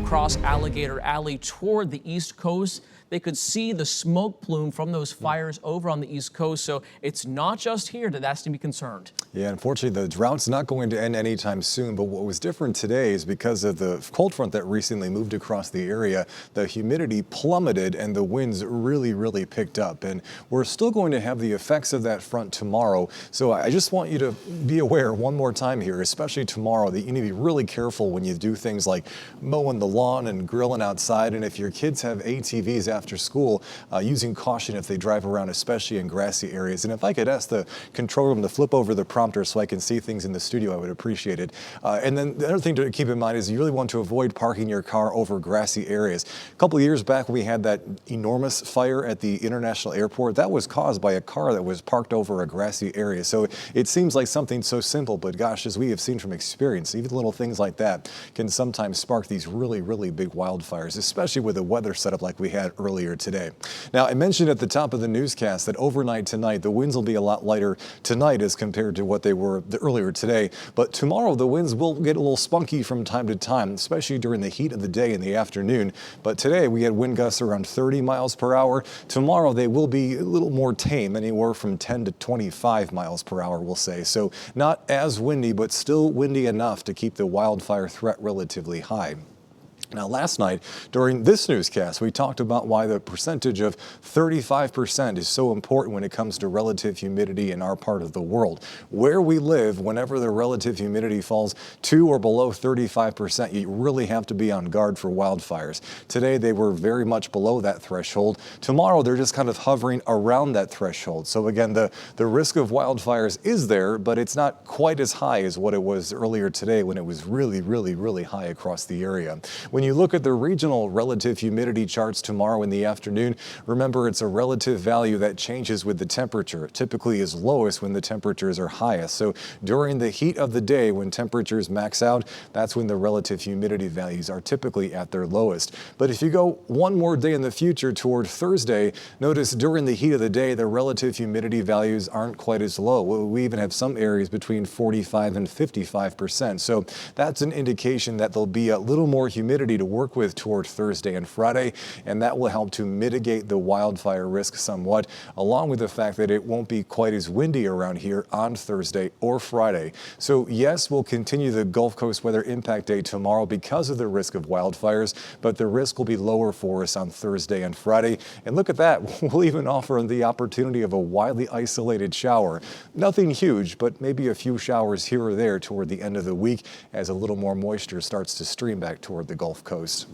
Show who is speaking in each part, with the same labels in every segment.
Speaker 1: across Alligator Alley toward the East Coast. They could see the smoke plume from those fires over on the East Coast, so it's not just here that's to be concerned.
Speaker 2: Yeah, unfortunately, the drought's not going to end anytime soon, but what was different today is because of the cold front that recently moved across the area, the humidity plummeted and the winds really picked up. And we're still going to have the effects of that front tomorrow. So I just want you to be aware one more time here, especially tomorrow, that you need to be really careful when you do things like mowing the lawn and grilling outside. And if your kids have ATVs after school, using caution if they drive around, especially in grassy areas. And if I could ask the control room to flip over the prompter so I can see things in the studio, I would appreciate it. And then the other thing to keep in mind is you really want to avoid parking your car over grassy areas. A couple of years back, we had that enormous fire at the international airport. That was caused by a car that was parked over a grassy area. So it seems like something so simple, but gosh, as we have seen from experience, even little things like that can sometimes spark these really big wildfires, especially with a weather setup like we had earlier today. Now, I mentioned at the top of the newscast that overnight tonight, the winds will be a lot lighter tonight as compared to what they were earlier today. But tomorrow, the winds will get a little spunky from time to time, especially during the heat of the day in the afternoon. But today, we had wind gusts around 30 miles per hour. Tomorrow, they will be a little more tame, anywhere from 10 to 25 miles per hour, we'll say. So not as windy, but still windy enough to keep the wildfire threat relatively high. Now, last night during this newscast, we talked about why the percentage of 35% is so important when it comes to relative humidity in our part of the world. Where we live, whenever the relative humidity falls to or below 35%, you really have to be on guard for wildfires. Today, they were very much below that threshold. Tomorrow, they're just kind of hovering around that threshold. So again, the risk of wildfires is there, but it's not quite as high as what it was earlier today when it was really high across the area. When you look at the regional relative humidity charts tomorrow in the afternoon, remember it's a relative value that changes with the temperature. It typically is lowest when the temperatures are highest. So during the heat of the day, when temperatures max out, that's when the relative humidity values are typically at their lowest. But if you go one more day in the future toward Thursday, notice during the heat of the day, the relative humidity values aren't quite as low. We even have some areas between 45 and 55%. So that's an indication that there'll be a little more humidity to work with toward Thursday and Friday, and that will help to mitigate the wildfire risk somewhat, along with the fact that it won't be quite as windy around here on Thursday or Friday. So yes, we'll continue the Gulf Coast weather impact day tomorrow because of the risk of wildfires, but the risk will be lower for us on Thursday and Friday. And look at that, we'll even offer the opportunity of a widely isolated shower. Nothing huge, but maybe a few showers here or there toward the end of the week as a little more moisture starts to stream back toward the Gulf Coast.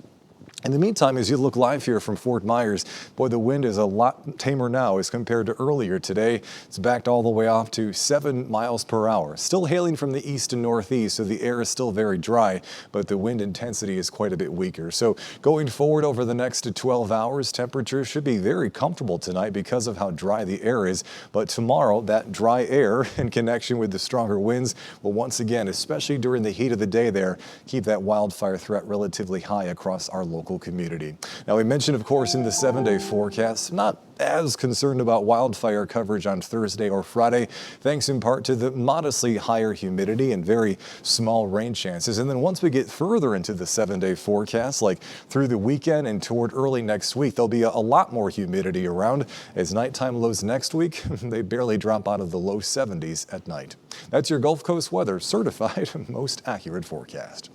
Speaker 2: In the meantime, as you look live here from Fort Myers, boy, the wind is a lot tamer now as compared to earlier today. It's backed all the way off to 7 miles per hour. Still hailing from the east and northeast, so the air is still very dry, but the wind intensity is quite a bit weaker. So going forward over the next 12 hours, temperatures should be very comfortable tonight because of how dry the air is. But tomorrow, that dry air in connection with the stronger winds will once again, especially during the heat of the day there, keep that wildfire threat relatively high across our local community. Now, we mentioned, of course, in the 7-day forecast, not as concerned about wildfire coverage on Thursday or Friday, thanks in part to the modestly higher humidity and very small rain chances. And then once we get further into the 7-day forecast, like through the weekend and toward early next week, there'll be a lot more humidity around as nighttime lows next week, they barely drop out of the low 70s at night. That's your Gulf Coast weather certified most accurate forecast.